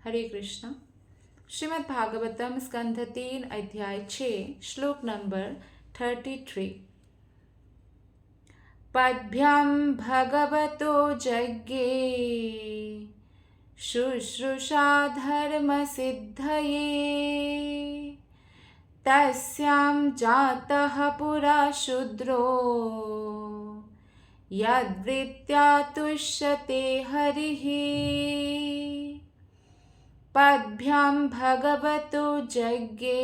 हरे कृष्ण। श्रीमद् भागवतम स्कंध 3 अध्याय 6 श्लोक नंबर 33। पद्भ्यां भगवतो जज्ञे शुश्रूषा धर्मसिद्धये तस्यां जातः पुरा शूद्रो यद्वृत्त्या तुष्यते हरिः। पद्भ्यां भगवतो जज्ञे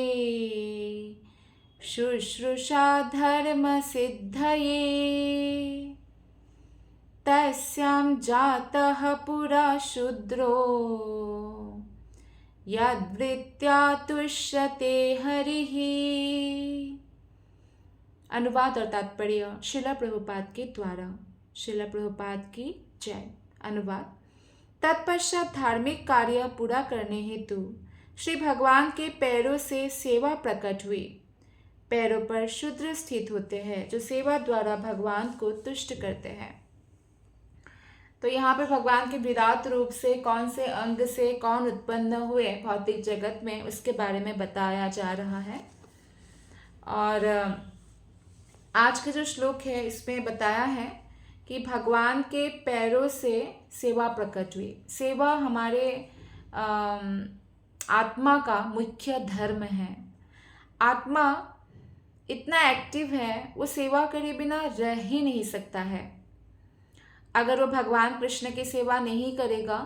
शुश्रूषा धर्मसिद्धये तस्यां जातः पुरा शूद्रो यद्वृत्त्या तुष्यते हरिः। अनुवाद और तात्पर्य श्रील प्रभुपाद के द्वारा। श्रील प्रभुपाद की जय। अनुवाद। तत्पश्चात धार्मिक कार्य पूरा करने हेतु श्री भगवान के पैरों से सेवा प्रकट हुई। पैरों पर शूद्र स्थित होते हैं जो सेवा द्वारा भगवान को तुष्ट करते हैं। तो यहाँ पे भगवान के विराट रूप से कौन से अंग से कौन उत्पन्न हुए भौतिक जगत में उसके बारे में बताया जा रहा है। और आज का जो श्लोक है इसमें बताया है कि भगवान के पैरों से सेवा प्रकट हुई। सेवा हमारे आत्मा का मुख्य धर्म है। आत्मा इतना एक्टिव है, वो सेवा करे बिना रह ही नहीं सकता है। अगर वो भगवान कृष्ण की सेवा नहीं करेगा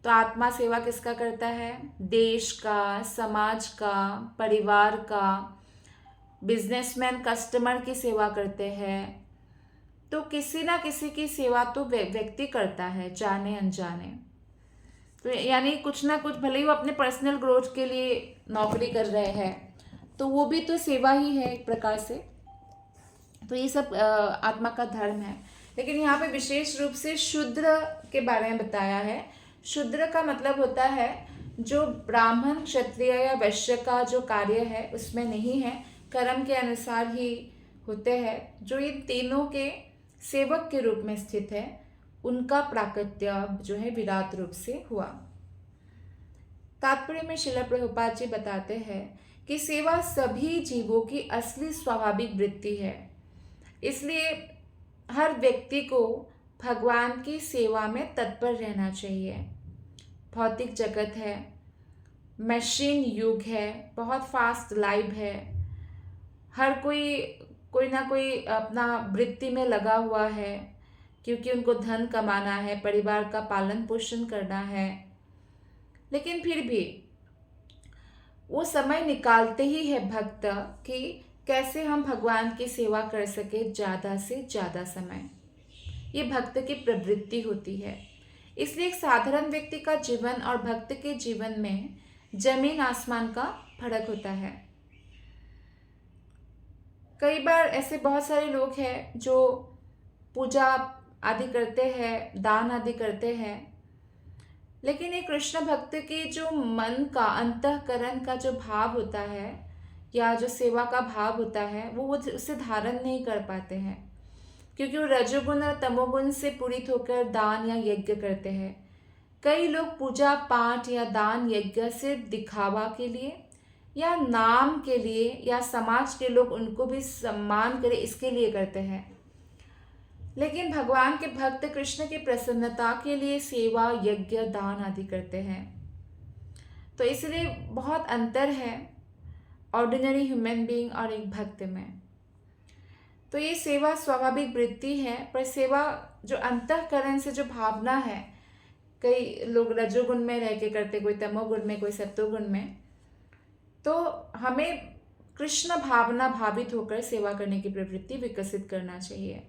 तो आत्मा सेवा किसका करता है? देश का, समाज का, परिवार का। बिजनेसमैन कस्टमर की सेवा करते हैं, तो किसी ना किसी की सेवा तो व्यक्ति करता है, जाने अनजाने। तो यानी कुछ ना कुछ, भले ही वो अपने पर्सनल ग्रोथ के लिए नौकरी कर रहे हैं तो वो भी तो सेवा ही है एक प्रकार से। तो ये सब आत्मा का धर्म है। लेकिन यहाँ पे विशेष रूप से शूद्र के बारे में बताया है। शूद्र का मतलब होता है जो ब्राह्मण, क्षत्रिय या वैश्य का जो कार्य है उसमें नहीं है, कर्म के अनुसार ही होते हैं, जो इन तीनों के सेवक के रूप में स्थित है, उनका प्राकट्य जो है विराट रूप से हुआ। तात्पर्य में श्रील प्रभुपाद जी बताते हैं कि सेवा सभी जीवों की असली स्वाभाविक वृत्ति है। इसलिए हर व्यक्ति को भगवान की सेवा में तत्पर रहना चाहिए। भौतिक जगत है, मशीन युग है, बहुत फास्ट लाइफ है। हर कोई ना कोई अपना वृत्ति में लगा हुआ है, क्योंकि उनको धन कमाना है, परिवार का पालन पोषण करना है। लेकिन फिर भी वो समय निकालते ही है भक्त कि कैसे हम भगवान की सेवा कर सके ज़्यादा से ज़्यादा समय। ये भक्त की प्रवृत्ति होती है। इसलिए एक साधारण व्यक्ति का जीवन और भक्त के जीवन में जमीन आसमान का फर्क होता है। कई बार ऐसे बहुत सारे लोग हैं जो पूजा आदि करते हैं, दान आदि करते हैं, लेकिन एक कृष्ण भक्त के जो मन का, अंतःकरण का जो भाव होता है या जो सेवा का भाव होता है वो उसे धारण नहीं कर पाते हैं, क्योंकि वो रजोगुण और तमोगुण से पूरित होकर दान या यज्ञ करते हैं। कई लोग पूजा पाठ या दान यज्ञ सिर्फ दिखावा के लिए या नाम के लिए या समाज के लोग उनको भी सम्मान करे इसके लिए करते हैं। लेकिन भगवान के भक्त कृष्ण की प्रसन्नता के लिए सेवा, यज्ञ, दान आदि करते हैं। तो इसलिए बहुत अंतर है ऑर्डिनरी ह्यूमन बीइंग और एक भक्त में। तो ये सेवा स्वाभाविक वृत्ति है, पर सेवा जो अंतःकरण से जो भावना है, कई लोग रजोगुण में रह के करते, कोई तमोगुण में, कोई सत्वगुण में। तो हमें कृष्ण भावना भावित होकर सेवा करने की प्रवृत्ति विकसित करना चाहिए।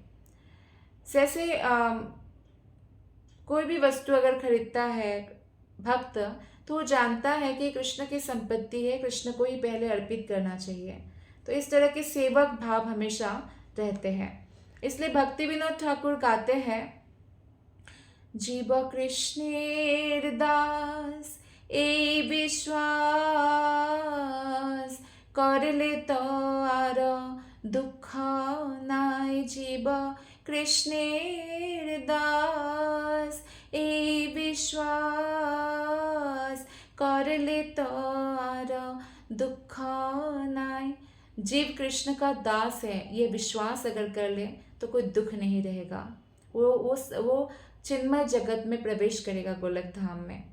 जैसे कोई भी वस्तु अगर खरीदता है भक्त, तो वो जानता है कि कृष्ण की संपत्ति है, कृष्ण को ही पहले अर्पित करना चाहिए। तो इस तरह के सेवक भाव हमेशा रहते हैं। इसलिए भक्ति विनोद ठाकुर गाते हैं, जीव कृष्णेर दास ए विश्वास करले तो आर दुख नाय। जीव कृष्णेर दास ए विश्वास कर ले तारा दुख नाय। जीव कृष्ण का दास है, ये विश्वास अगर कर ले तो कोई दुख नहीं रहेगा। वो चिन्मय जगत में प्रवेश करेगा, गोलक धाम में।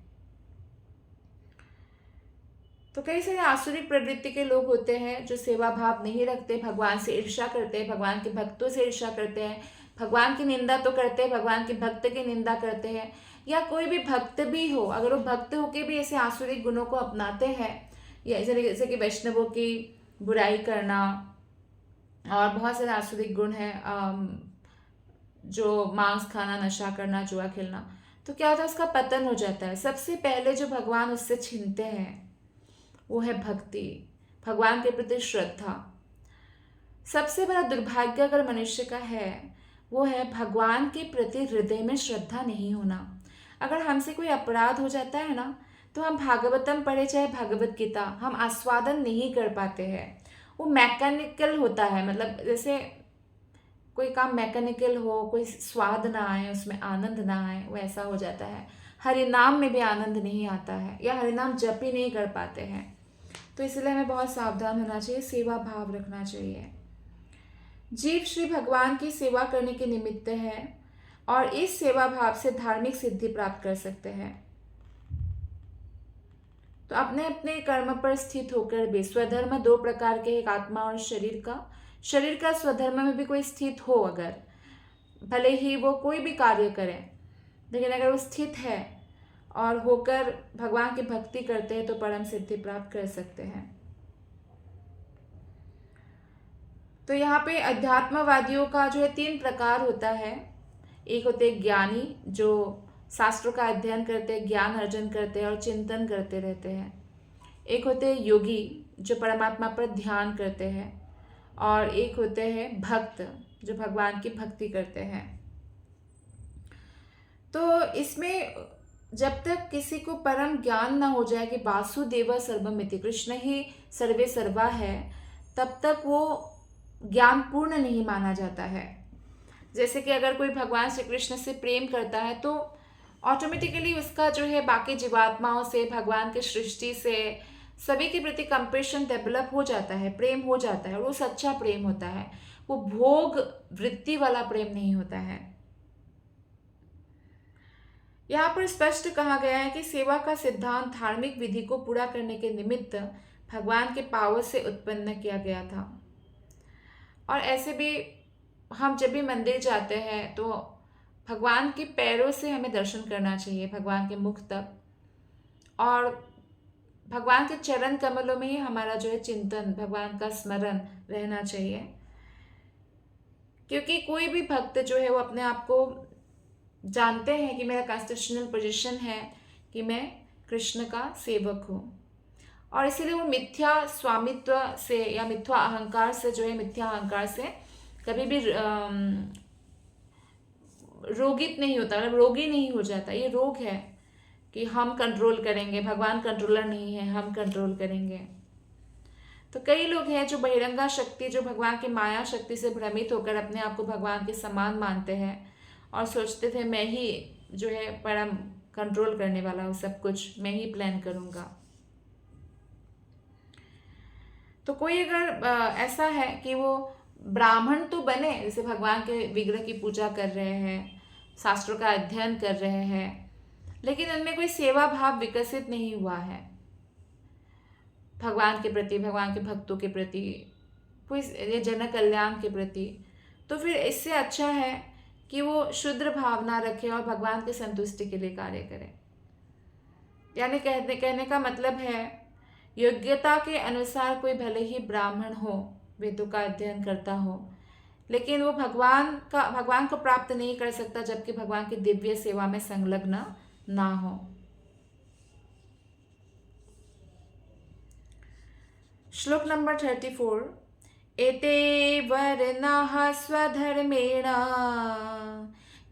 तो कई सारे आसुरिक प्रवृत्ति के लोग होते हैं जो सेवा भाव नहीं रखते, भगवान से ईर्ष्या करते हैं, भगवान के भक्तों से ईर्ष्या करते हैं, भगवान की निंदा तो करते हैं, भगवान के भक्त की निंदा करते हैं। या कोई भी भक्त भी हो, अगर वो भक्त होके भी ऐसे आसुरिक गुणों को अपनाते हैं, या जैसे कि वैष्णवों की बुराई करना, और बहुत सारे आसुरिक गुण हैं, जो मांस खाना, नशा करना, जुआ खेलना, तो क्या होता है, उसका पतन हो जाता है। सबसे पहले जो भगवान उससे छीनते हैं वो है भक्ति, भगवान के प्रति श्रद्धा। सबसे बड़ा दुर्भाग्य अगर मनुष्य का है वो है भगवान के प्रति हृदय में श्रद्धा नहीं होना। अगर हमसे कोई अपराध हो जाता है ना, तो हम भागवतम पढ़े चाहे भगवत गीता, हम आस्वादन नहीं कर पाते हैं। वो मैकेनिकल होता है, मतलब जैसे कोई काम मैकेनिकल हो, कोई स्वाद ना आए उसमें, आनंद ना आए, वो ऐसा हो जाता है। हरिनाम में भी आनंद नहीं आता है, या हरिनाम जप ही नहीं कर पाते हैं। तो इसलिए हमें बहुत सावधान होना चाहिए, सेवा भाव रखना चाहिए। जीव श्री भगवान की सेवा करने के निमित्त है, और इस सेवा भाव से धार्मिक सिद्धि प्राप्त कर सकते हैं। तो अपने अपने कर्म पर स्थित होकर भी, स्वधर्म दो प्रकार के, एक आत्मा और शरीर का स्वधर्म में भी कोई स्थित हो, अगर भले ही वो कोई भी कार्य करे, लेकिन अगर वो स्थित है और होकर भगवान की भक्ति करते हैं तो परम सिद्धि प्राप्त कर सकते हैं। तो यहाँ पे अध्यात्मवादियों का जो है 3 प्रकार होता है। एक होते हैं ज्ञानी, जो शास्त्रों का अध्ययन करते हैं, ज्ञान अर्जन करते हैं और चिंतन करते रहते हैं। एक होते हैं योगी, जो परमात्मा पर ध्यान करते हैं। और एक होते हैं भक्त, जो भगवान की भक्ति करते हैं। तो इसमें जब तक किसी को परम ज्ञान ना हो जाए कि वासुदेव सर्वमिति, कृष्ण ही सर्वे सर्वा है, तब तक वो ज्ञान पूर्ण नहीं माना जाता है। जैसे कि अगर कोई भगवान श्री कृष्ण से प्रेम करता है तो ऑटोमेटिकली उसका जो है बाकी जीवात्माओं से, भगवान की सृष्टि से, सभी के प्रति कंपैशन डेवलप हो जाता है, प्रेम हो जाता है, और वो सच्चा प्रेम होता है। वो भोग वृत्ति वाला प्रेम नहीं होता है। यहाँ पर स्पष्ट कहा गया है कि सेवा का सिद्धांत धार्मिक विधि को पूरा करने के निमित्त भगवान के पावर से उत्पन्न किया गया था। और ऐसे भी हम जब भी मंदिर जाते हैं तो भगवान के पैरों से हमें दर्शन करना चाहिए, भगवान के मुख तक, और भगवान के चरण कमलों में ही हमारा जो है चिंतन, भगवान का स्मरण रहना चाहिए। क्योंकि कोई भी भक्त जो है वो अपने आप को जानते हैं कि मेरा कॉन्स्टिट्यूशनल पोजीशन है कि मैं कृष्ण का सेवक हूँ, और इसीलिए वो मिथ्या स्वामित्व से या मिथ्या अहंकार से जो है, मिथ्या अहंकार से कभी भी रोगित नहीं होता, मतलब रोगी नहीं हो जाता। ये रोग है कि हम कंट्रोल करेंगे, भगवान कंट्रोलर नहीं है, हम कंट्रोल करेंगे। तो कई लोग हैं जो बहिरंगा शक्ति, जो भगवान की माया शक्ति से भ्रमित होकर अपने आप को भगवान के समान मानते हैं और सोचते थे मैं ही जो है परम कंट्रोल करने वाला हूँ, सब कुछ मैं ही प्लान करूँगा। तो कोई अगर ऐसा है कि वो ब्राह्मण तो बने, जैसे भगवान के विग्रह की पूजा कर रहे हैं, शास्त्रों का अध्ययन कर रहे हैं, लेकिन उनमें कोई सेवा भाव विकसित नहीं हुआ है भगवान के प्रति, भगवान के भक्तों के प्रति, कोई जन कल्याण के प्रति, तो फिर इससे अच्छा है कि वो शुद्र भावना रखे और भगवान की संतुष्टि के लिए कार्य करें। यानी कहने का मतलब है, योग्यता के अनुसार कोई भले ही ब्राह्मण हो, वेदों का अध्ययन करता हो, लेकिन वो भगवान को प्राप्त नहीं कर सकता जबकि भगवान की दिव्य सेवा में संलग्न ना हो। श्लोक नंबर 34। एते वर्णाः स्वधर्मेण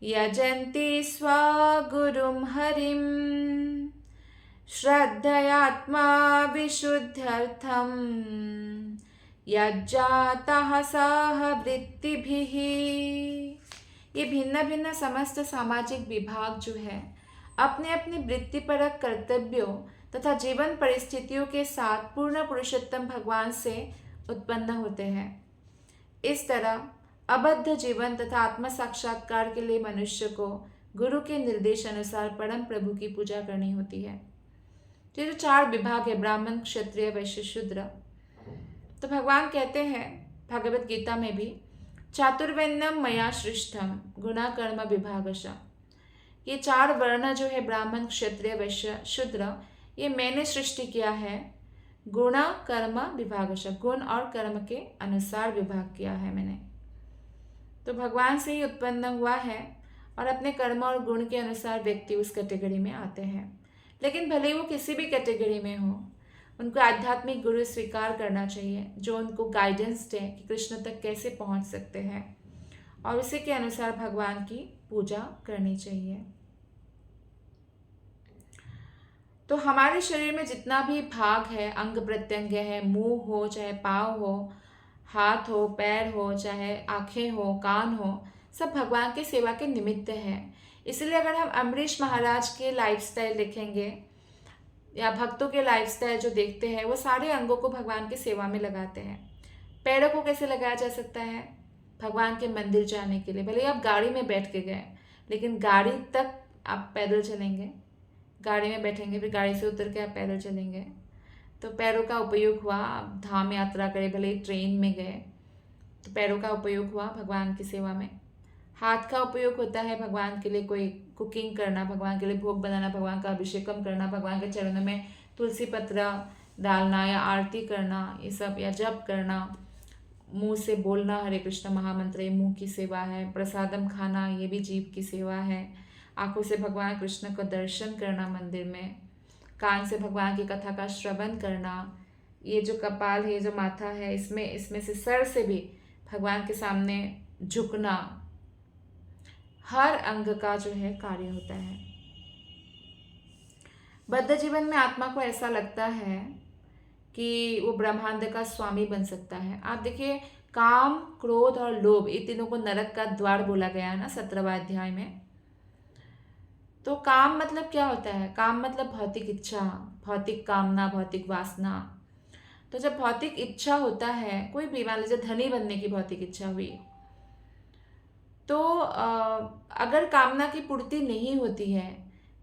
यजन्ति स्वगुरुं हरिं श्रद्धयात्मा विशुद्ध्यर्थं यज्जातः सह वृत्तिभिः। ये भिन्न भिन्न समस्त सामाजिक विभाग जो है अपने अपने वृत्तिपरक कर्तव्यों तथा जीवन परिस्थितियों के साथ पूर्ण पुरुषोत्तम भगवान से उत्पन्न होते हैं। इस तरह अबद्ध जीवन तथा आत्म साक्षात्कार के लिए मनुष्य को गुरु के निर्देश अनुसार परम प्रभु की पूजा करनी होती है। ये जो 4 विभाग है, ब्राह्मण, क्षत्रिय, वैश्य, शूद्र, तो भगवान कहते हैं भगवत गीता में भी, चातुर्वर्ण्यम मया सृष्टम गुणा कर्म विभागशः। ये 4 वर्ण जो है, ब्राह्मण, क्षत्रिय, वैश्य, शूद्र, ये मैंने सृष्टि किया है गुणा कर्म विभागशः, गुण और कर्म के अनुसार विभाग किया है मैंने। तो भगवान से ही उत्पन्न हुआ है और अपने कर्म और गुण के अनुसार व्यक्ति उस कैटेगरी में आते हैं। लेकिन भले ही वो किसी भी कैटेगरी में हो, उनको आध्यात्मिक गुरु स्वीकार करना चाहिए जो उनको गाइडेंस दे कि कृष्ण तक कैसे पहुंच सकते हैं, और उसी के अनुसार भगवान की पूजा करनी चाहिए। तो हमारे शरीर में जितना भी भाग है, अंग प्रत्यंग है, मुंह हो चाहे पाँव हो, हाथ हो, पैर हो, चाहे आँखें हो, कान हो, सब भगवान की सेवा के निमित्त हैं। इसलिए अगर हम अम्बरीश महाराज के लाइफस्टाइल देखेंगे या भक्तों के लाइफस्टाइल जो देखते हैं, वो सारे अंगों को भगवान की सेवा में लगाते हैं। पैरों को कैसे लगाया जा सकता है? भगवान के मंदिर जाने के लिए। भले आप गाड़ी में बैठ के गए, लेकिन गाड़ी तक आप पैदल चलेंगे, गाड़ी में बैठेंगे, फिर गाड़ी से उतर के आप पैदल चलेंगे, तो पैरों का उपयोग हुआ। आप धाम यात्रा करें, भले ही ट्रेन में गए, तो पैरों का उपयोग हुआ भगवान की सेवा में। हाथ का उपयोग होता है भगवान के लिए, कोई कुकिंग करना, भगवान के लिए भोग बनाना, भगवान का अभिषेकम करना, भगवान के चरणों में तुलसी पत्र डालना या आरती करना, ये सब, या जप करना, मुंह से बोलना हरे कृष्ण महामंत्र, ये मुंह की सेवा है। प्रसादम खाना, ये भी जीव की सेवा है। आंखों से भगवान कृष्ण को दर्शन करना मंदिर में, कान से भगवान की कथा का श्रवण करना, ये जो कपाल है, जो माथा है, इसमें से सर से भी भगवान के सामने झुकना, हर अंग का जो है कार्य होता है। बद्ध जीवन में आत्मा को ऐसा लगता है कि वो ब्रह्मांड का स्वामी बन सकता है। आप देखिए, काम, क्रोध और लोभ, ये तीनों को नरक का द्वार बोला गया है ना 17वां अध्याय में। तो काम मतलब क्या होता है? काम मतलब भौतिक इच्छा, भौतिक कामना, भौतिक वासना। तो जब भौतिक इच्छा होता है, कोई भी, मान लीजिए धनी बनने की भौतिक इच्छा हुई, तो अगर कामना की पूर्ति नहीं होती है,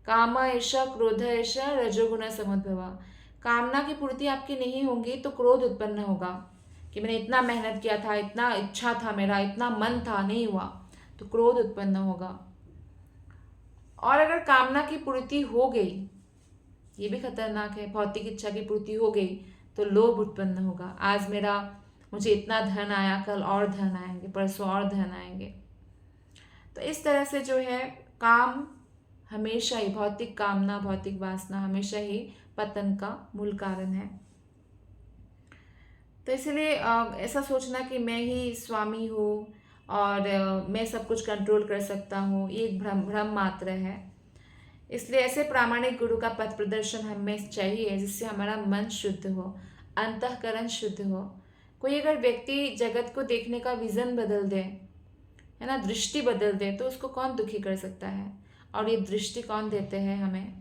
काम ऐसा, क्रोध ऐसा, रजोगुण समुद्भव, कामना की पूर्ति आपकी नहीं होगी तो क्रोध उत्पन्न होगा कि मैंने इतना मेहनत किया था, इतना इच्छा था मेरा, इतना मन था, नहीं हुआ, तो क्रोध उत्पन्न होगा। और अगर कामना की पूर्ति हो गई, ये भी खतरनाक है, भौतिक इच्छा की पूर्ति हो गई तो लोभ उत्पन्न होगा। आज मुझे इतना धन आया, कल और धन आएंगे, परसों और धन आएंगे। तो इस तरह से जो है, काम हमेशा ही, भौतिक कामना, भौतिक वासना हमेशा ही पतन का मूल कारण है। तो इसलिए ऐसा सोचना कि मैं ही स्वामी हूँ और मैं सब कुछ कंट्रोल कर सकता हूँ, ये एक भ्रम मात्र है। इसलिए ऐसे प्रामाणिक गुरु का पथ प्रदर्शन हमें चाहिए, जिससे हमारा मन शुद्ध हो, अंतःकरण शुद्ध हो। कोई अगर व्यक्ति जगत को देखने का विजन बदल दे, है ना, दृष्टि बदल दे, तो उसको कौन दुखी कर सकता है? और ये दृष्टि कौन देते हैं हमें?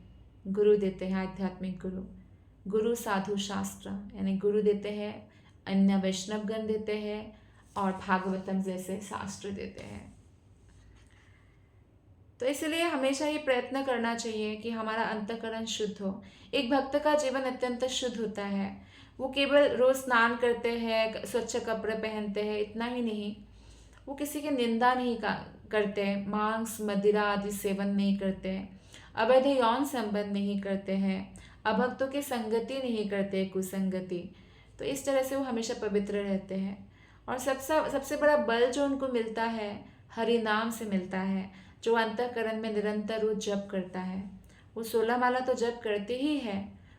गुरु देते हैं, आध्यात्मिक गुरु, गुरु साधु शास्त्र, यानी गुरु देते हैं, अन्य वैष्णवगण देते हैं, और भागवतम जैसे शास्त्र देते हैं। तो इसलिए हमेशा ये प्रयत्न करना चाहिए कि हमारा अंतःकरण शुद्ध हो। एक भक्त का जीवन अत्यंत शुद्ध होता है। वो केवल रोज स्नान करते हैं, स्वच्छ कपड़े पहनते हैं, इतना ही नहीं, वो किसी की निंदा नहीं करते, मांस मदिरा आदि सेवन नहीं करते, अवैध यौन संबंध नहीं करते हैं, अभक्तों की संगति नहीं करते, कुसंगति। तो इस तरह से वो हमेशा पवित्र रहते हैं। और सबसे बड़ा बल जो उनको मिलता है, हरि नाम से मिलता है। जो अंतःकरण में निरंतर वो जप करता है, वो 16 माला तो जप करते ही है,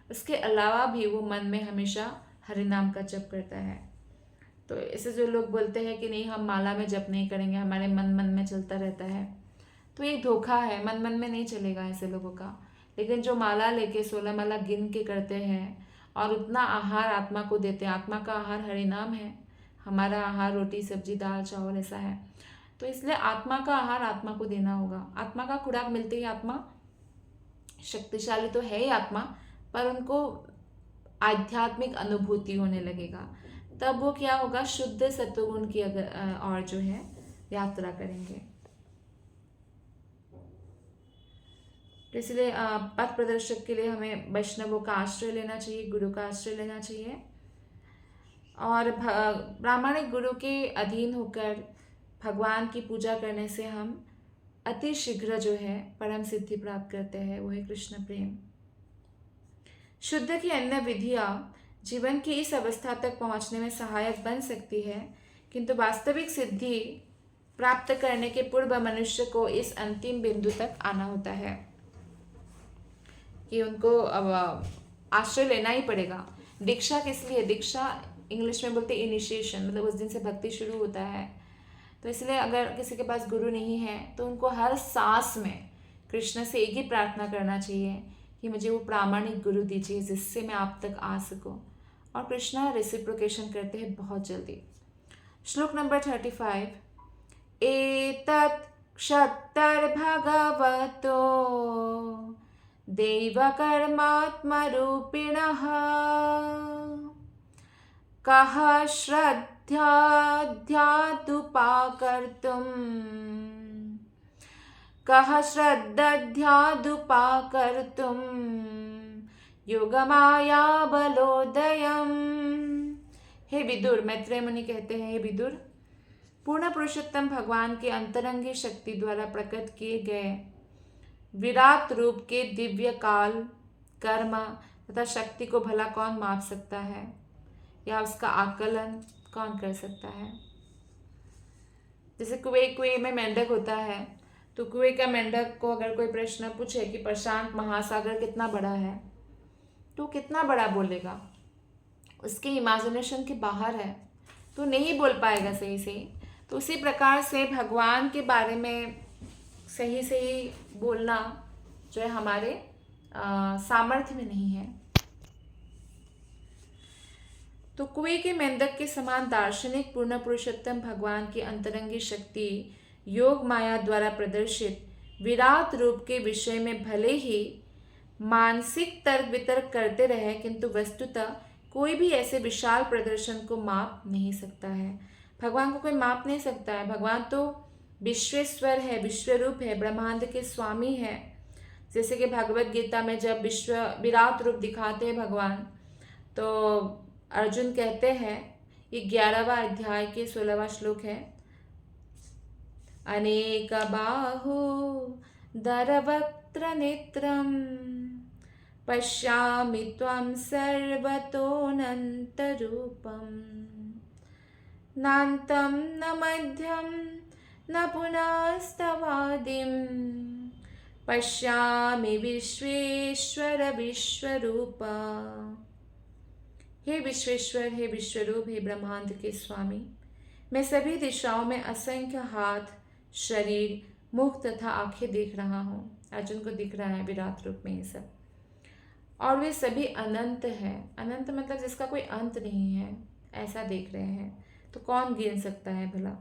उसके अलावा भी वो मन में हमेशा हरि नाम का जप करता है। तो ऐसे जो लोग बोलते हैं कि नहीं हम माला में जप नहीं करेंगे, हमारे मन में चलता रहता है, तो ये धोखा है, मन में नहीं चलेगा ऐसे लोगों का। लेकिन जो माला लेके 16 माला गिन के करते हैं और उतना आहार आत्मा को देते हैं, आत्मा का आहार हरि नाम है, हमारा आहार रोटी सब्जी दाल चावल ऐसा है, तो इसलिए आत्मा का आहार आत्मा को देना होगा। आत्मा का खुराक मिलते ही आत्मा शक्तिशाली तो है ही आत्मा, पर उनको आध्यात्मिक अनुभूति होने लगेगा, तब वो क्या होगा, शुद्ध सत्वगुण की और जो है यात्रा करेंगे। तो इसलिए पथ प्रदर्शक के लिए हमें वैष्णवों का आश्रय लेना चाहिए, गुरु का आश्रय लेना चाहिए, और प्रामाणिक गुरु के अधीन होकर भगवान की पूजा करने से हम अति शीघ्र जो है परम सिद्धि प्राप्त करते हैं, वो है कृष्ण प्रेम। शुद्ध की अन्य विधियां जीवन की इस अवस्था तक पहुंचने में सहायक बन सकती है, किंतु वास्तविक सिद्धि प्राप्त करने के पूर्व मनुष्य को इस अंतिम बिंदु तक आना होता है कि उनको अब आश्रय लेना ही पड़ेगा। दीक्षा किस लिए? दीक्षा इंग्लिश में बोलते इनिशिएशन, मतलब उस दिन से भक्ति शुरू होता है। तो इसलिए अगर किसी के पास गुरु नहीं है तो उनको हर सांस में कृष्ण से एक ही प्रार्थना करना चाहिए कि मुझे वो प्रामाणिक गुरु दीजिए जिससे मैं आप तक आ सकूं, और कृष्ण रेसिप्रोकेशन करते हैं बहुत जल्दी। श्लोक नंबर 35। एतत् क्षत्तर्भगवतो दैवकर्मात्मरूपिणः कः श्रद्धध्यादुपाकर्तुं योगमाया बलोदयम्। हे विदुर, मैत्रेय मुनि कहते हैं, हे विदुर, पूर्ण पुरुषोत्तम भगवान के अंतरंगी शक्ति द्वारा प्रकट किए गए विराट रूप के दिव्य काल, कर्म तथा शक्ति को भला कौन माप सकता है, या उसका आकलन कौन कर सकता है। जैसे कुएं में मेंढक होता है, तो कुएं का मेंढक को अगर कोई प्रश्न पूछे कि प्रशांत महासागर कितना बड़ा है, तो कितना बड़ा बोलेगा, उसके इमेजिनेशन के बाहर है, तो नहीं बोल पाएगा सही से। तो उसी प्रकार से भगवान के बारे में सही सही बोलना जो है हमारे सामर्थ्य में नहीं है। तो कुएं के मेंढक के समान दार्शनिक पूर्ण पुरुषोत्तम भगवान की अंतरंगी शक्ति योग माया द्वारा प्रदर्शित विराट रूप के विषय में भले ही मानसिक तर्क वितर्क करते रहे, किंतु वस्तुतः कोई भी ऐसे विशाल प्रदर्शन को माप नहीं सकता है। भगवान को कोई माप नहीं सकता है। भगवान तो विश्वेश्वर है, विश्वरूप है, ब्रह्मांड के स्वामी है। जैसे कि भगवत गीता में जब विश्व विराट रूप दिखाते हैं भगवान, तो अर्जुन कहते हैं, ये 11वां अध्याय के 16वां श्लोक है, अनेक बाहु दरवक्त्र नेत्रम पश्यामि त्वं सर्वतोऽनन्तरूपम् नान्तं न मध्यं न पुनस्तवादिं पश्यामि विश्वेश्वर विश्वरूपा। हे विश्वेश्वर, हे विश्वरूप, हे ब्रह्मांड के स्वामी, मैं सभी दिशाओं में असंख्य हाथ, शरीर, मुख तथा आंखें देख रहा हूँ। अर्जुन को दिख रहा है विराट रूप में ये सब, और वे सभी अनंत है। अनंत मतलब जिसका कोई अंत नहीं है, ऐसा देख रहे हैं। तो कौन गिन सकता है भला।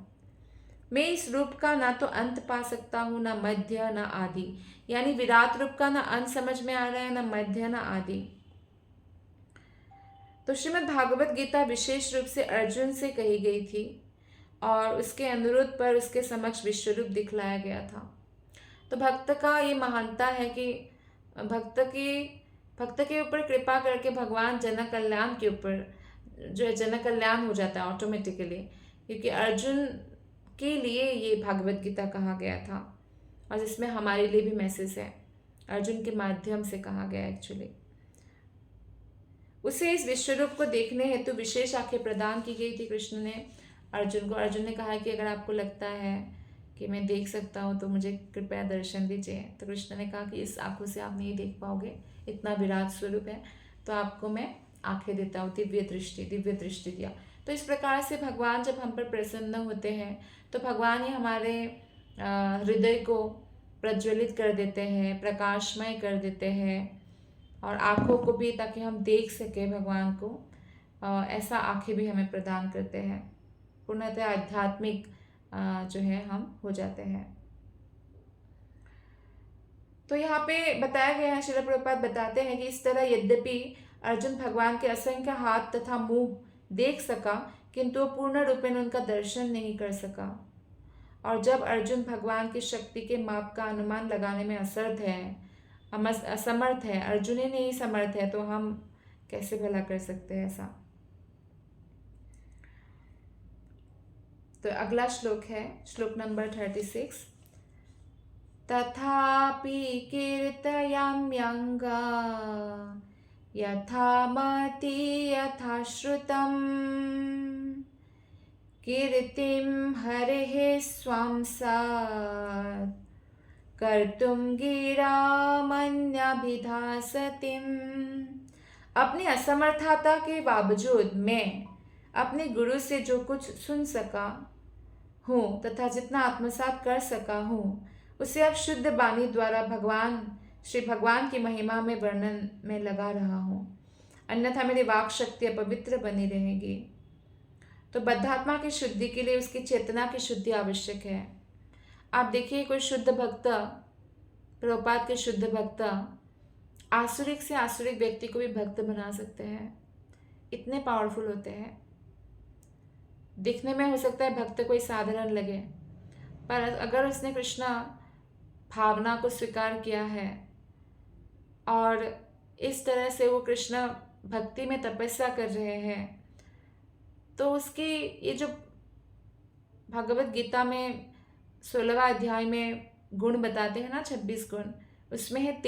मैं इस रूप का ना तो अंत पा सकता हूँ, ना मध्य, ना आदि। यानी विराट रूप का ना अंत समझ में आ रहा है, ना मध्य, ना आदि। तो श्रीमद् भागवत गीता विशेष रूप से अर्जुन से कही गई थी, और उसके अनुरोध पर उसके समक्ष विश्वरूप दिखलाया गया था। तो भक्त का ये महानता है कि भक्त के ऊपर कृपा करके भगवान जन कल्याण के ऊपर जो है जन कल्याण हो जाता है ऑटोमेटिकली, क्योंकि अर्जुन के लिए ये भागवत गीता कहा गया था, और जिसमें हमारे लिए भी मैसेज है, अर्जुन के माध्यम से कहा गया एक्चुअली। उसे इस विश्वरूप को देखने हेतु विशेष आंखें प्रदान की गई थी कृष्ण ने अर्जुन को। अर्जुन ने कहा कि अगर आपको लगता है कि मैं देख सकता हूँ तो मुझे कृपया दर्शन दीजिए। तो कृष्ण ने कहा कि इस आंखों से आप नहीं देख पाओगे, इतना विराट स्वरूप है, तो आपको मैं आंखें देता हूँ, दिव्य दृष्टि दिया। तो इस प्रकार से भगवान जब हम पर प्रसन्न होते हैं तो भगवान ही हमारे हृदय को प्रज्वलित कर देते हैं, प्रकाशमय कर देते हैं, और आँखों को भी, ताकि हम देख सके भगवान को, ऐसा आँखें भी हमें प्रदान करते हैं। पूर्णतः आध्यात्मिक जो है हम हो जाते हैं। तो यहाँ पे बताया गया है, श्रील प्रभुपाद बताते हैं कि इस तरह यद्यपि अर्जुन भगवान के असंख्य हाथ तथा मुंह देख सका, किंतु वो पूर्ण रूपेण उनका दर्शन नहीं कर सका। और जब अर्जुन भगवान की शक्ति के माप का अनुमान लगाने में असमर्थ है, अर्जुन ही नहीं समर्थ है, तो हम कैसे भला कर सकते हैं ऐसा। तो अगला श्लोक है श्लोक नंबर 36। तथापि कीर्तयाम्यङ्गा यथा मति यथा श्रुतम् कीर्तिं हरेः स्वांसात् कर्तुं गिरामन्यभिधासतिम्। अपनी असमर्थता के बावजूद मैं अपने गुरु से जो कुछ सुन सका हूँ तथा जितना आत्मसात कर सका हूँ, उसे अब शुद्ध वाणी द्वारा श्री भगवान की महिमा में वर्णन में लगा रहा हूँ, अन्यथा मेरी वाक शक्ति अपवित्र बनी रहेगी। तो बद्धात्मा की शुद्धि के लिए उसकी चेतना की शुद्धि आवश्यक है। आप देखिए, कोई शुद्ध भक्त, प्रभुपाद के शुद्ध भक्त आसुरिक से आसुरिक व्यक्ति को भी भक्त बना सकते हैं, इतने पावरफुल होते हैं। दिखने में हो सकता है भक्त कोई साधारण लगे, पर अगर उसने कृष्णा भावना को स्वीकार किया है और इस तरह से वो कृष्ण भक्ति में तपस्या कर रहे हैं, तो उसकी ये जो भगवत गीता में 16वां अध्याय में गुण बताते हैं ना, 26 गुण, उसमें है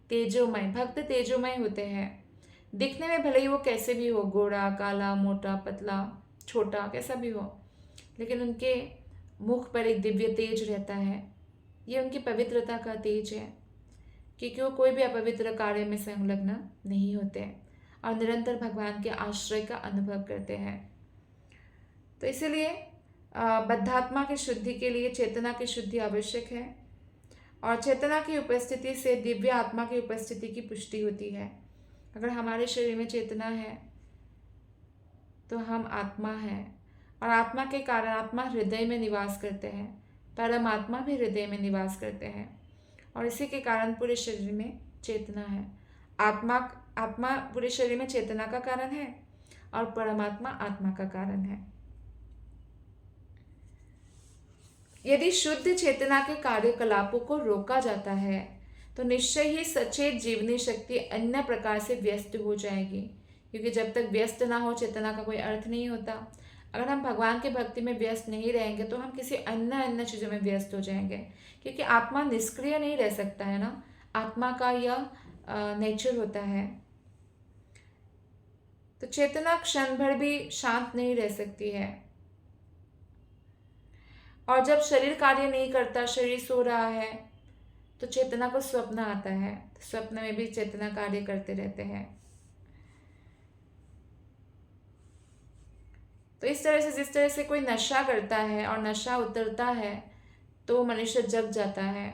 तेजोमय। भक्त तेजोमय होते हैं। दिखने में भले ही वो कैसे भी हो, गोरा, काला, मोटा, पतला, छोटा, कैसा भी हो, लेकिन उनके मुख पर एक दिव्य तेज रहता है। ये उनकी पवित्रता का तेज है, क्योंकि वो कोई भी अपवित्र कार्य में संलग्न नहीं होते और निरंतर भगवान के आश्रय का अनुभव करते हैं। तो इसीलिए बद्धात्मा की शुद्धि के लिए चेतना की शुद्धि आवश्यक है, और चेतना की उपस्थिति से दिव्य आत्मा की उपस्थिति की पुष्टि होती है। अगर हमारे शरीर में चेतना है तो हम आत्मा हैं, और आत्मा के कारण आत्मा हृदय में निवास करते हैं, परमात्मा भी हृदय में निवास करते हैं, और इसी के कारण पूरे शरीर में चेतना है। आत्मा पूरे शरीर में चेतना का कारण है और परमात्मा आत्मा का कारण है। यदि शुद्ध चेतना के कार्यकलापों को रोका जाता है तो निश्चय ही सचेत जीवनी शक्ति अन्य प्रकार से व्यस्त हो जाएगी, क्योंकि जब तक व्यस्त ना हो चेतना का कोई अर्थ नहीं होता। अगर हम भगवान के भक्ति में व्यस्त नहीं रहेंगे तो हम किसी अन्य चीज़ों में व्यस्त हो जाएंगे, क्योंकि आत्मा निष्क्रिय नहीं रह सकता है ना, आत्मा का यह नेचर होता है। तो चेतना क्षण भर भी शांत नहीं रह सकती है, और जब शरीर कार्य नहीं करता, शरीर सो रहा है, तो चेतना को स्वप्न आता है, स्वप्न में भी चेतना कार्य करते रहते हैं। तो इस तरह से जिस तरह से कोई नशा करता है और नशा उतरता है तो मनुष्य जग जाता है,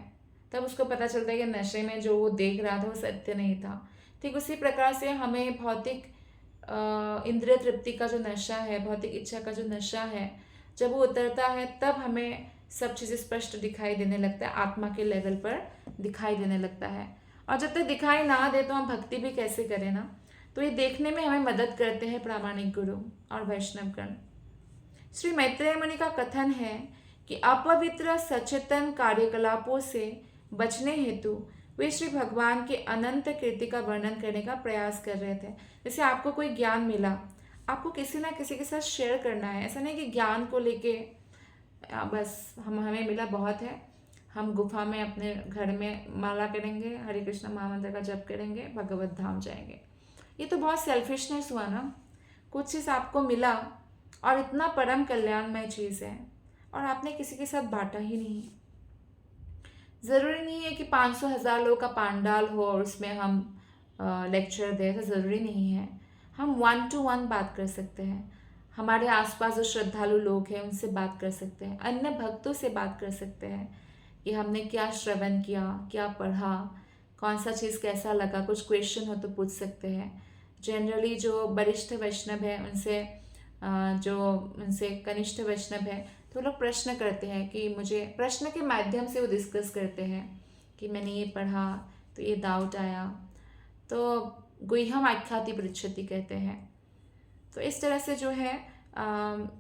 तब उसको पता चलता है कि नशे में जो वो देख रहा था वो सत्य नहीं था। ठीक उसी प्रकार से हमें भौतिक इंद्रिय तृप्ति का जो नशा है, भौतिक इच्छा का जो नशा है, जब वो उतरता है तब हमें सब चीज़ें स्पष्ट दिखाई देने लगता है, आत्मा के लेवल पर दिखाई देने लगता है। और जब तक दिखाई ना दे तो हम भक्ति भी कैसे करें ना। तो ये देखने में हमें मदद करते हैं प्रामाणिक गुरु और वैष्णवगण। श्री मैत्रेय मुनि का कथन है कि अपवित्र सचेतन कार्यकलापों से बचने हेतु वे श्री भगवान के अनंत कीर्ति का वर्णन करने का प्रयास कर रहे थे। जैसे आपको कोई ज्ञान मिला, आपको किसी ना किसी के साथ शेयर करना है। ऐसा नहीं कि ज्ञान को लेके बस हमें मिला बहुत है, हम गुफा में अपने घर में माला करेंगे, हरे कृष्ण महामंत्र का जप करेंगे, भगवत धाम जाएंगे। ये तो बहुत सेल्फिशनेस हुआ ना। कुछ चीज़ आपको मिला और इतना परम कल्याणमय चीज़ है और आपने किसी के साथ बांटा ही नहीं। ज़रूरी नहीं है कि 500,000 लोगों का पंडाल हो और उसमें हम लेक्चर दें, तो ज़रूरी नहीं है। हम 1 to 1 बात कर सकते हैं, हमारे आसपास जो श्रद्धालु लोग हैं उनसे बात कर सकते हैं, अन्य भक्तों से बात कर सकते हैं कि हमने क्या श्रवण किया, क्या पढ़ा, कौन सा चीज़ कैसा लगा। कुछ क्वेश्चन हो तो पूछ सकते हैं। जनरली जो वरिष्ठ वैष्णव है उनसे कनिष्ठ वैष्णव है तो लोग प्रश्न करते हैं कि मुझे, प्रश्न के माध्यम से वो डिस्कस करते हैं कि मैंने ये पढ़ा तो ये डाउट आया, तो गुह्यम आख्याति पृच्छति कहते हैं। तो इस तरह से जो है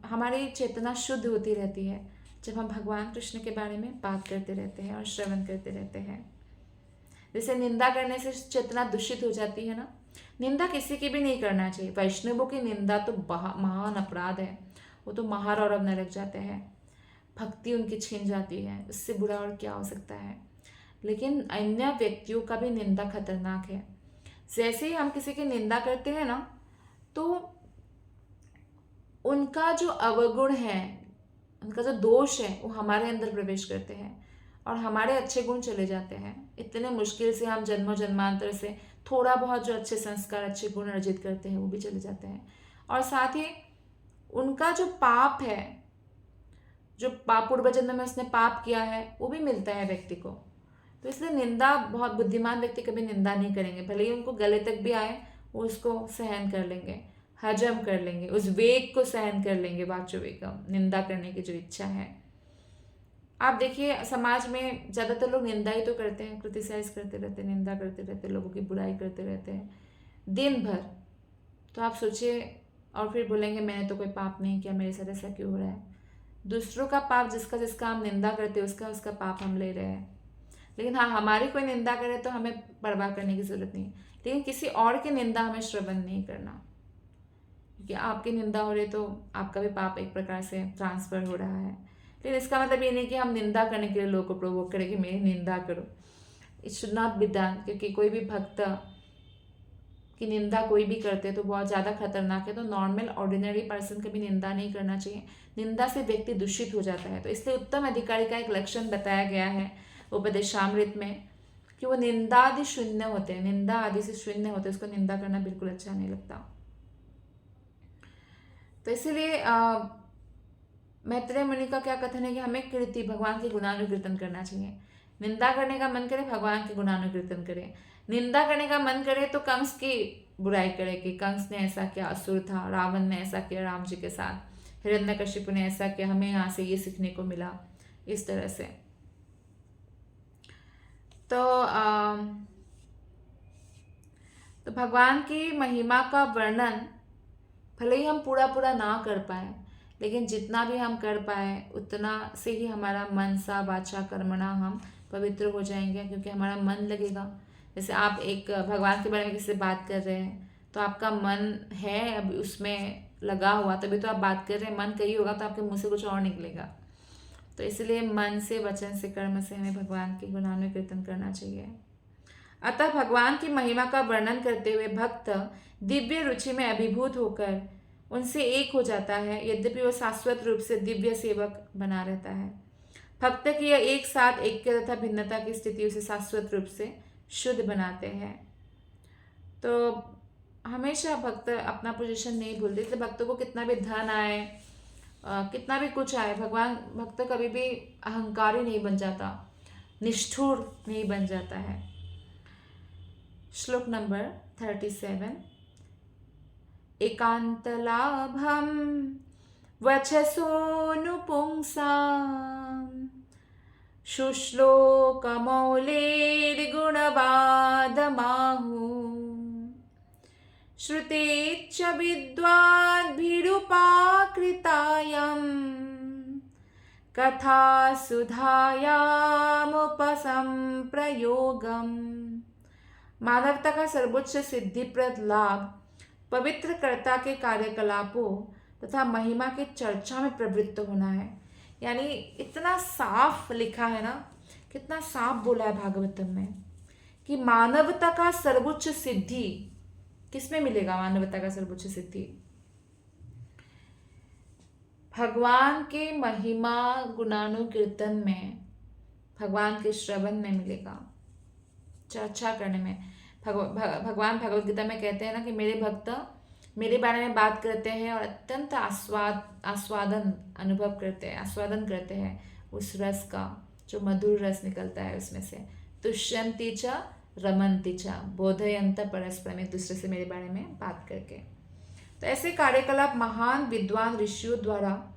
हमारी चेतना शुद्ध होती रहती है जब हम भगवान कृष्ण के बारे में बात करते रहते हैं और श्रवण करते रहते हैं। जैसे निंदा करने से चेतना दूषित हो जाती है ना, निंदा किसी की भी नहीं करना चाहिए। वैष्णवों की निंदा तो महान अपराध है, वो तो महारौरव नरक जाते हैं, भक्ति उनकी छीन जाती है, उससे बुरा और क्या हो सकता है। लेकिन अन्य व्यक्तियों का भी निंदा खतरनाक है। जैसे ही हम किसी की निंदा करते हैं ना, तो उनका जो अवगुण है, उनका जो दोष है, वो हमारे अंदर प्रवेश करते हैं और हमारे अच्छे गुण चले जाते हैं। इतने मुश्किल से हम जन्मों जन्मांतर से थोड़ा बहुत जो अच्छे संस्कार, अच्छे गुण अर्जित करते हैं, वो भी चले जाते हैं। और साथ ही उनका जो पाप है, जो पूर्व जन्म में उसने पाप किया है, वो भी मिलता है व्यक्ति को। तो इसलिए निंदा, बहुत बुद्धिमान व्यक्ति कभी निंदा नहीं करेंगे, भले ही उनको गले तक भी आए, वो उसको सहन कर लेंगे, हजम कर लेंगे, उस वेग को सहन कर लेंगे, वाचो वेगम, निंदा करने की जो इच्छा है। आप देखिए समाज में ज़्यादातर लोग निंदा ही तो करते हैं, क्रिटिसाइज करते रहते हैं, निंदा करते रहते हैं, लोगों की बुराई करते रहते हैं दिन भर। तो आप सोचिए, और फिर बोलेंगे मैंने तो कोई पाप नहीं किया, मेरे साथ ऐसा क्यों हो रहा है। दूसरों का पाप, जिसका हम निंदा करते हैं, उसका पाप हम ले रहे हैं। लेकिन हाँ, हमारी कोई निंदा करे तो हमें परवाह करने की ज़रूरत नहीं, लेकिन किसी और की निंदा हमें श्रवण नहीं करना, क्योंकि आपकी निंदा हो रही तो आपका भी पाप एक प्रकार से ट्रांसफ़र हो रहा है। लेकिन इसका मतलब ये नहीं कि हम निंदा करने के लिए लोगों को प्रोवोक करें कि मेरी निंदा करो। It should not be done, क्योंकि कोई भी भक्त की निंदा कोई भी करते तो बहुत ज़्यादा खतरनाक है। तो नॉर्मल ऑर्डिनरी पर्सन कभी निंदा नहीं करना चाहिए, निंदा से व्यक्ति दूषित हो जाता है। तो इसलिए उत्तम अधिकारी का एक लक्षण बताया गया है उपदेशामृत में कि वो निंदा आदि शून्य होते हैं, निंदा आदि से शून्य होते हैं, उसको निंदा करना बिल्कुल अच्छा नहीं लगता। तो इसीलिए मैत्रेय मुनि का क्या कथन है कि हमें कीर्ति, भगवान के गुणानुकीर्तन करना चाहिए। निंदा करने का मन करे, भगवान के गुणानुकीर्तन करे। निंदा करने का मन करे तो कंस की बुराई करे कि कंस ने ऐसा किया, असुर था, रावण ने ऐसा किया राम जी के साथ, हिरण्यकशिपु ने ऐसा किया, हमें यहाँ से ये सीखने को मिला, इस तरह से। तो भगवान की महिमा का वर्णन भले ही हम पूरा ना कर पाए, लेकिन जितना भी हम कर पाए उतना से ही हमारा मन सा वाचा कर्मणा हम पवित्र हो जाएंगे, क्योंकि हमारा मन लगेगा। जैसे आप एक भगवान के बारे में किसी से बात कर रहे हैं तो आपका मन है अभी उसमें लगा हुआ, तभी तो आप बात कर रहे हैं। मन कहीं होगा तो आपके मुंह से कुछ और निकलेगा। तो इसलिए मन से, वचन से, कर्म से हमें भगवान के गुणानुकीर्तन करना चाहिए। अतः भगवान की महिमा का वर्णन करते हुए भक्त दिव्य रुचि में अभिभूत होकर उनसे एक हो जाता है, यद्यपि वह शाश्वत रूप से दिव्य सेवक बना रहता है। भक्त की यह एक साथ ऐक्य तथा भिन्नता की स्थिति उसे शाश्वत रूप से शुद्ध बनाते हैं। तो हमेशा भक्त अपना पोजीशन नहीं भूलते, इसलिए भक्तों को कितना भी धन आए, कितना भी कुछ आए, भक्त कभी भी अहंकारी नहीं बन जाता, निष्ठुर नहीं बन जाता है। श्लोक नंबर 37। एकांतलाभम वचसोनुपुंसाम् शुश्लोकमौलेर्गुणवादमाहु श्रुतेच्च विद्वाद्भिरुपाकृतायम् कथा सुधायामुपसंप्रयोगम्। मानवता का सर्वोच्च सिद्धिप्रद लाभ पवित्र कर्ता के कार्यकलापों तथा महिमा की चर्चा में प्रवृत्त होना है। यानी इतना साफ लिखा है ना, कितना साफ बोला है भागवतम में कि मानवता का सर्वोच्च सिद्धि किसमें मिलेगा। मानवता का सर्वोच्च सिद्धि भगवान के महिमा गुणानुकीर्तन में, भगवान के श्रवण में मिलेगा, चर्चा करने में। भगवान भगवद गीता में कहते हैं ना कि मेरे भक्त मेरे बारे में बात करते हैं और अत्यंत आस्वादन अनुभव करते हैं, आस्वादन करते हैं उस रस का, जो मधुर रस निकलता है उसमें से। तुष्यंती च रमंती च बोधयंत परस्पर, में दूसरे से मेरे बारे में बात करके। तो ऐसे कार्यकलाप महान विद्वान ऋषियों द्वारा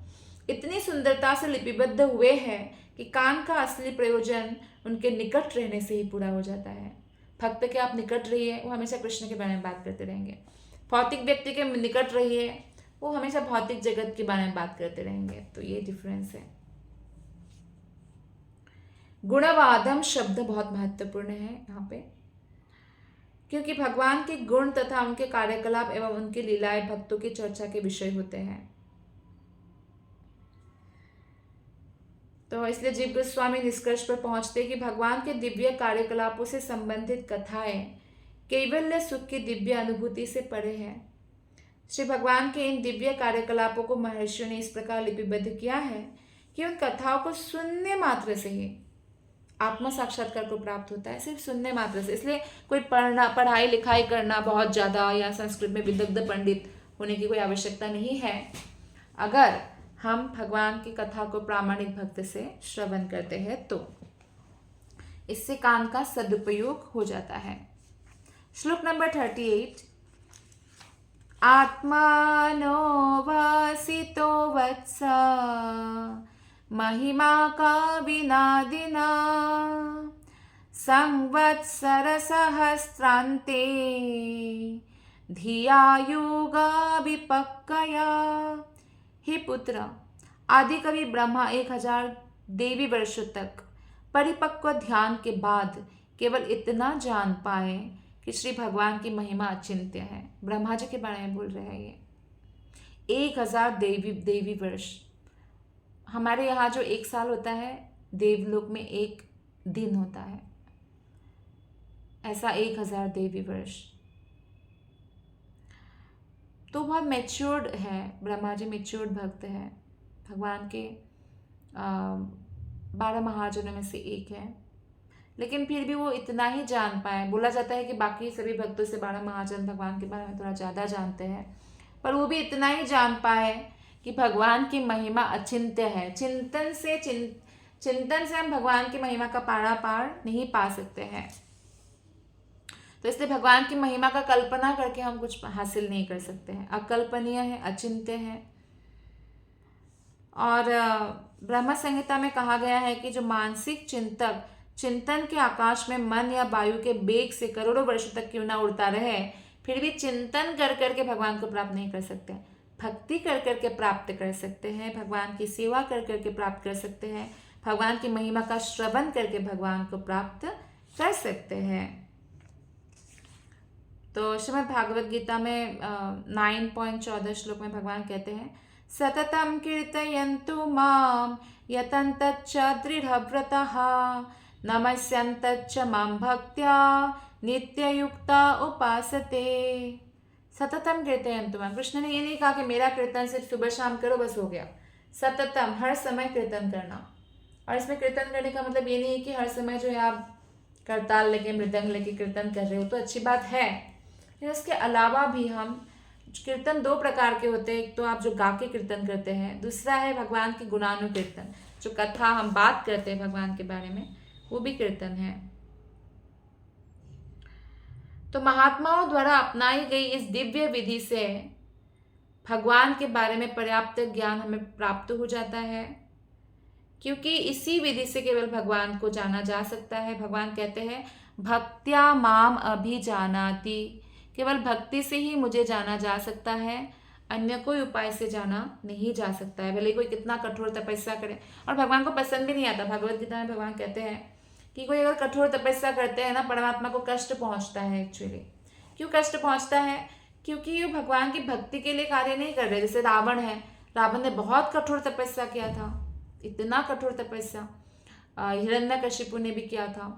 इतनी सुंदरता से लिपिबद्ध हुए हैं कि कान का असली प्रयोजन उनके निकट रहने से ही पूरा हो जाता है। भक्त के आप निकट रहिए, वो हमेशा कृष्ण के बारे में बात करते रहेंगे। भौतिक व्यक्ति के निकट रहिए, वो हमेशा भौतिक जगत के बारे में बात करते रहेंगे। तो ये डिफरेंस है। गुणवादम शब्द बहुत महत्वपूर्ण है यहाँ पे, क्योंकि भगवान के गुण तथा उनके कार्यकलाप एवं उनकी लीलाएं भक्तों की चर्चा के विषय होते हैं। तो इसलिए जीव गोस्वामी निष्कर्ष पर पहुंचते कि भगवान के दिव्य कार्यकलापों से संबंधित कथाएं कैवल्य सुख की दिव्य अनुभूति से परे है। श्री भगवान के इन दिव्य कार्यकलापों को महर्षियों ने इस प्रकार लिपिबद्ध किया है कि उन कथाओं को सुनने मात्र से ही आत्म साक्षात्कार को प्राप्त होता है, सिर्फ सुनने मात्र से। इसलिए कोई पढ़ाई लिखाई करना बहुत ज़्यादा या संस्कृत में विदग्ध पंडित होने की कोई आवश्यकता नहीं है, अगर हम भगवान की कथा को प्रामाणिक भक्त से श्रवण करते हैं तो इससे कान का सदुपयोग हो जाता है। श्लोक नंबर 38। आत्मानो वासितो वत्स महिमा का विनादिना संवत्सर सहस्रांते धिया योगा विपक्कया। हे पुत्र, आदि कवि ब्रह्मा 1000 देवी वर्षों तक परिपक्व ध्यान के बाद केवल इतना जान पाए कि श्री भगवान की महिमा अचिंत्य है। ब्रह्मा जी के बारे में बोल रहे हैं ये। 1000 देवी वर्ष, हमारे यहाँ जो 1 साल होता है, देवलोक में 1 दिन होता है, ऐसा 1000 देवी वर्ष। तो बहुत मैच्योर्ड है ब्रह्मा जी, मैच्योर्ड भक्त है, भगवान के 12 महाजनों में से एक है। लेकिन फिर भी वो इतना ही जान पाए। बोला जाता है कि बाकी सभी भक्तों से 12 महाजन भगवान के बारे में थोड़ा ज़्यादा जानते हैं, पर वो भी इतना ही जान पाए कि भगवान की महिमा अचिंत्य है। चिंतन से हम भगवान की महिमा का पार नहीं पा सकते हैं। तो इसलिए भगवान की महिमा का कल्पना करके हम कुछ हासिल नहीं कर सकते हैं। अकल्पनीय है, अचिंत्य है। और ब्रह्म संहिता में कहा गया है कि जो मानसिक चिंतक चिंतन के आकाश में मन या वायु के बेग से करोड़ों वर्षों तक क्यों ना उड़ता रहे, फिर भी चिंतन कर करके भगवान को प्राप्त नहीं कर सकते। भक्ति कर करके प्राप्त कर सकते हैं, भगवान की सेवा कर करके प्राप्त कर सकते हैं, भगवान की महिमा का श्रवण करके भगवान को प्राप्त कर सकते हैं। तो श्रीमद् भागवत गीता में 9.14 श्लोक में भगवान कहते हैं, सततम कीर्तयन्तु माम यतन्तच्च दृढ़व्रतः नमस्यन्तच्च मां भक्त्या नित्ययुक्ता उपासते। सततम कीर्तयन्तु माम। कृष्ण ने ये नहीं कहा कि मेरा कीर्तन सिर्फ सुबह शाम करो बस हो गया। सततम, हर समय कीर्तन करना। और इसमें कीर्तन करने का मतलब ये नहीं है कि हर समय जो है आप करताल लेके मृदंग लेके कीर्तन कर रहे हो, तो अच्छी बात है, लेकिन उसके अलावा भी हम कीर्तन 2 प्रकार के होते हैं। एक तो आप जो गा के कीर्तन करते हैं, दूसरा है भगवान के गुणानुकीर्तन, जो कथा हम बात करते हैं भगवान के बारे में, वो भी कीर्तन है। तो महात्माओं द्वारा अपनाई गई इस दिव्य विधि से भगवान के बारे में पर्याप्त ज्ञान हमें प्राप्त हो जाता है, क्योंकि इसी विधि से केवल भगवान को जाना जा सकता है। भगवान कहते हैं भक्त्या माम अभिजानाति, केवल भक्ति से ही मुझे जाना जा सकता है, अन्य कोई उपाय से जाना नहीं जा सकता है, भले कोई कितना कठोर तपस्या करे। और भगवान को पसंद भी नहीं आता। भगवत गीता में भगवान कहते हैं कि कोई अगर कठोर तपस्या करते हैं ना, परमात्मा को कष्ट पहुंचता है। एक्चुअली क्यों कष्ट पहुंचता है? क्योंकि वो भगवान की भक्ति के लिए कार्य नहीं कर रहे। जैसे रावण है, रावण ने बहुत कठोर तपस्या किया था, इतना कठोर तपस्या हिरण्यकशिपु ने भी किया था।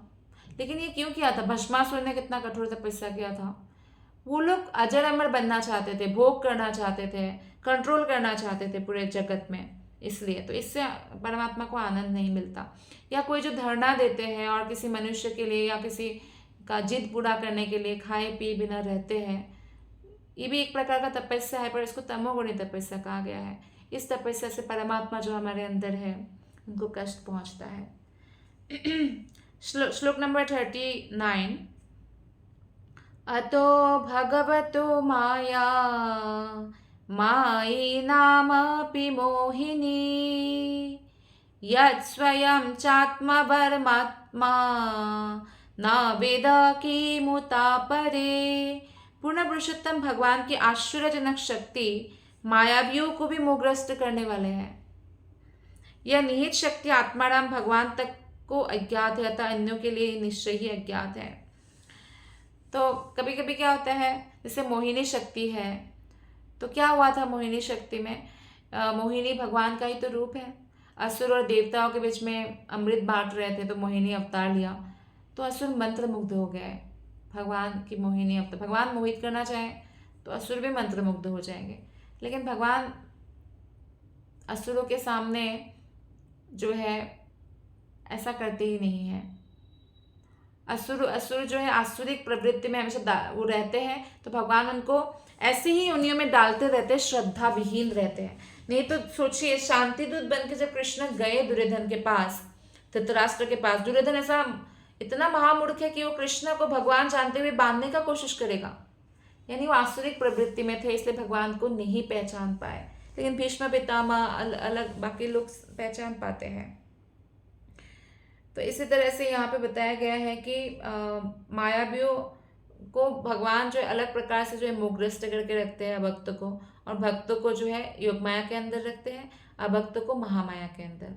लेकिन ये क्यों किया था? भस्मासुर ने कितना कठोर तपस्या किया था। वो लोग अजर अमर बनना चाहते थे, भोग करना चाहते थे, कंट्रोल करना चाहते थे पूरे जगत में, इसलिए। तो इससे परमात्मा को आनंद नहीं मिलता। या कोई जो धरना देते हैं और किसी मनुष्य के लिए या किसी का जिद पूरा करने के लिए खाए पिए बिना रहते हैं, ये भी एक प्रकार का तपस्या है, पर इसको तमोगुणी तपस्या कहा गया है। इस तपस्या से परमात्मा जो हमारे अंदर है उनको कष्ट पहुंचता है। श्लोक नंबर 39। अतो भगवतो माया मायी नामपि मोहिनी यत् स्वयं चात्मवर्मात्मा न वेद किमुता परे। पूर्ण पुरुषोत्तम भगवान की आश्चर्यजनक शक्ति मायावियों को भी मोहग्रस्त करने वाले हैं। यह निहित शक्ति आत्माराम भगवान तक को अज्ञात है, अतः अन्यों के लिए निश्चय ही अज्ञात है। तो कभी कभी क्या होता है, जैसे मोहिनी शक्ति है, तो क्या हुआ था मोहिनी शक्ति में? मोहिनी भगवान का ही तो रूप है। असुर और देवताओं के बीच में अमृत बांट रहे थे, तो मोहिनी अवतार लिया, तो असुर मंत्र मुग्ध हो गए। भगवान की मोहिनी अवतार, भगवान मोहित करना चाहे तो असुर भी मंत्र मुग्ध हो जाएंगे। लेकिन भगवान असुरों के सामने जो है ऐसा करते ही नहीं है। असुर असुर जो है आसुरिक प्रवृत्ति में हमेशा वो रहते हैं, तो भगवान उनको ऐसे ही उन्हीं में डालते रहते हैं, श्रद्धा विहीन रहते हैं। नहीं तो सोचिए, शांति दूत बन के जब कृष्ण गए दुर्योधन के पास, धृतराष्ट्र के पास, दुर्योधन ऐसा इतना महामूर्ख है कि वो कृष्ण को भगवान जानते हुए बांधने का कोशिश करेगा। यानी वो आसुरिक प्रवृत्ति में थे, इसलिए भगवान को नहीं पहचान पाए। लेकिन भीष्म पितामह अलग बाकी लोग पहचान पाते हैं। तो इसी तरह से यहाँ पे बताया गया है कि मायावियों को भगवान जो है अलग प्रकार से जो है मोहग्रस्त करके रखते हैं भक्तों को, और भक्तों को जो है योग माया के अंदर रखते हैं, अभक्तों को महामाया के अंदर।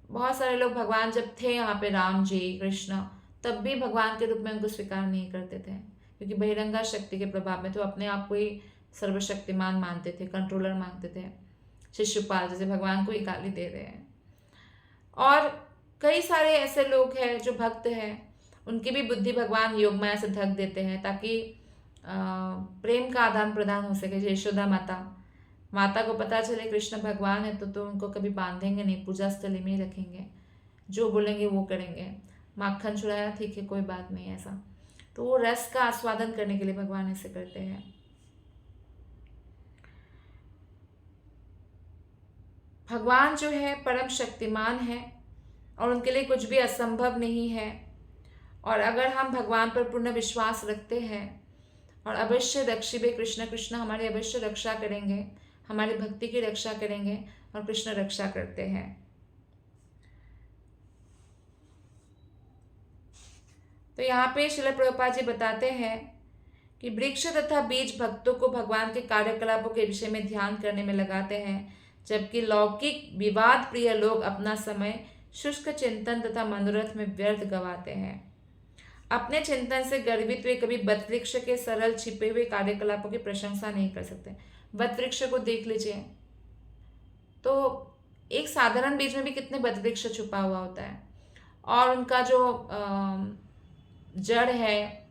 बहुत सारे लोग भगवान जब थे यहाँ पे, राम जी कृष्ण, तब भी भगवान के रूप में उनको स्वीकार नहीं करते थे, क्योंकि बहिरंगा शक्ति के प्रभाव में तो अपने आप को ही सर्वशक्तिमान मानते थे, कंट्रोलर मानते थे। शिशुपाल जैसे भगवान को ही गाली दे रहे हैं। और कई सारे ऐसे लोग हैं जो भक्त हैं, उनकी भी बुद्धि भगवान योग माया से ढक देते हैं, ताकि प्रेम का आदान प्रदान हो सके। यशोदा माता को पता चले कृष्ण भगवान है, तो उनको कभी बांधेंगे नहीं, पूजा स्थली में ही रखेंगे, जो बोलेंगे वो करेंगे। माखन छुड़ाया, ठीक है कोई बात नहीं, ऐसा। तो वो रस का आस्वादन करने के लिए भगवान ऐसे करते हैं। भगवान जो है परम शक्तिमान है, और उनके लिए कुछ भी असंभव नहीं है। और अगर हम भगवान पर पूर्ण विश्वास रखते हैं और अवश्य रक्षिबे कृष्ण, कृष्ण हमारी अवश्य रक्षा करेंगे, हमारी भक्ति की रक्षा करेंगे, और कृष्ण रक्षा करते हैं। तो यहाँ पे श्रील प्रभुपाद जी बताते हैं कि वृक्ष तथा बीज भक्तों को भगवान के कार्यकलापों के विषय में ध्यान करने में लगाते हैं, जबकि लौकिक विवाद प्रिय लोग अपना समय शुष्क चिंतन तथा मनोरथ में व्यर्थ गवाते हैं। अपने चिंतन से गर्वित वे कभी वटवृक्ष के सरल छिपे हुए कार्यकलापों की प्रशंसा नहीं कर सकते। वटवृक्ष को देख लीजिए, तो एक साधारण बीज में भी कितने वटवृक्ष छुपा हुआ होता है, और उनका जो जड़ है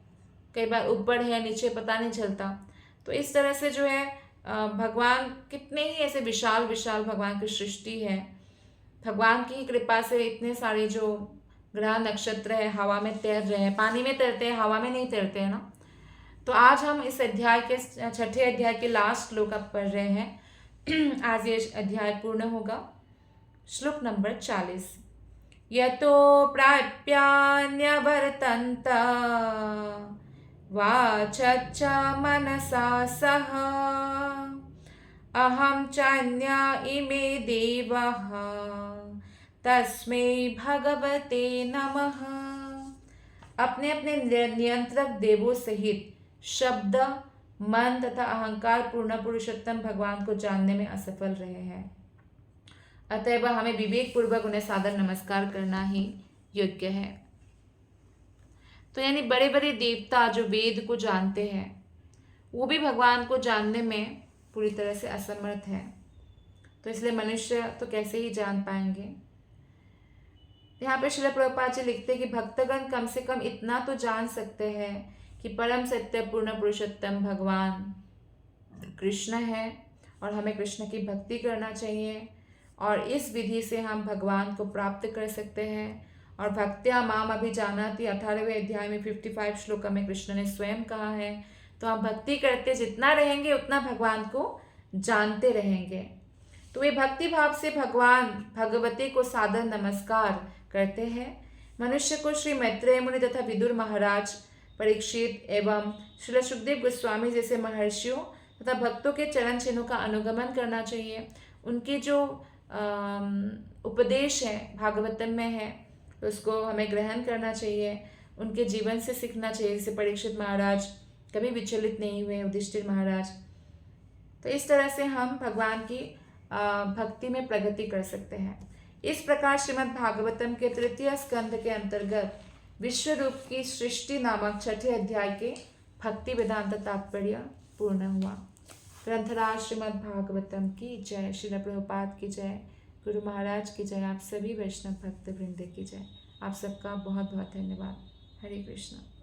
कई बार ऊपर है नीचे पता नहीं चलता। तो इस तरह से जो है भगवान कितने ही ऐसे विशाल विशाल भगवान की सृष्टि है। भगवान की कृपा से इतने सारे जो ग्रह नक्षत्र है हवा में तैर रहे हैं, पानी में तैरते हैं, हवा में नहीं तैरते हैं ना। तो आज हम इस अध्याय के छठे अध्याय के लास्ट श्लोक अब पढ़ रहे हैं। आज ये अध्याय पूर्ण होगा। श्लोक नंबर 40। यतो प्राप्यान्यवर्तन्त वाचच्च मनसा सह अहं चान्या इमे देवः तस्मै भगवते नमः। अपने अपने नियंत्रक देवों सहित शब्द, मन तथा अहंकार पूर्ण पुरुषोत्तम भगवान को जानने में असफल रहे हैं, अतएव हमें विवेक पूर्वक उन्हें सादर नमस्कार करना ही योग्य है। तो यानी बड़े बड़े देवता जो वेद को जानते हैं, वो भी भगवान को जानने में पूरी तरह से असमर्थ है। तो इसलिए मनुष्य तो कैसे ही जान पाएंगे। यहाँ पे श्रील प्रभुपाद जी लिखते हैं कि भक्तगण कम से कम इतना तो जान सकते हैं कि परम सत्य पूर्ण पुरुषोत्तम भगवान कृष्ण है, और हमें कृष्ण की भक्ति करना चाहिए, और इस विधि से हम भगवान को प्राप्त कर सकते हैं। और भक्त्या माम अभिजानाति 18वें अध्याय में 55 श्लोक में कृष्ण ने स्वयं कहा है। तो हम भक्ति करते जितना रहेंगे उतना भगवान को जानते रहेंगे। तो वे भक्ति भाव से भगवान भगवती को सादर नमस्कार करते हैं। मनुष्य को श्री मैत्रेय मुनि तथा विदुर महाराज, परीक्षित एवं श्री सुखदेव गोस्वामी जैसे महर्षियों तथा भक्तों के चरण चिन्हों का अनुगमन करना चाहिए। उनकी जो उपदेश है भागवतम में है, तो उसको हमें ग्रहण करना चाहिए, उनके जीवन से सीखना चाहिए। जैसे परीक्षित महाराज कभी विचलित नहीं हुए, युधिष्ठिर महाराज। तो इस तरह से हम भगवान की भक्ति में प्रगति कर सकते हैं। इस प्रकार श्रीमद् भागवतम के तृतीय स्कंध के अंतर्गत विश्व रूप की सृष्टि नामक छठे अध्याय के भक्ति वेदांत तात्पर्य पूर्ण हुआ। ग्रंथराज श्रीमद् भागवतम की जय, श्रील प्रभुपाद की जय, गुरु महाराज की जय, आप सभी वैष्णव भक्त वृंद की जय। आप सबका बहुत बहुत धन्यवाद। हरे कृष्ण।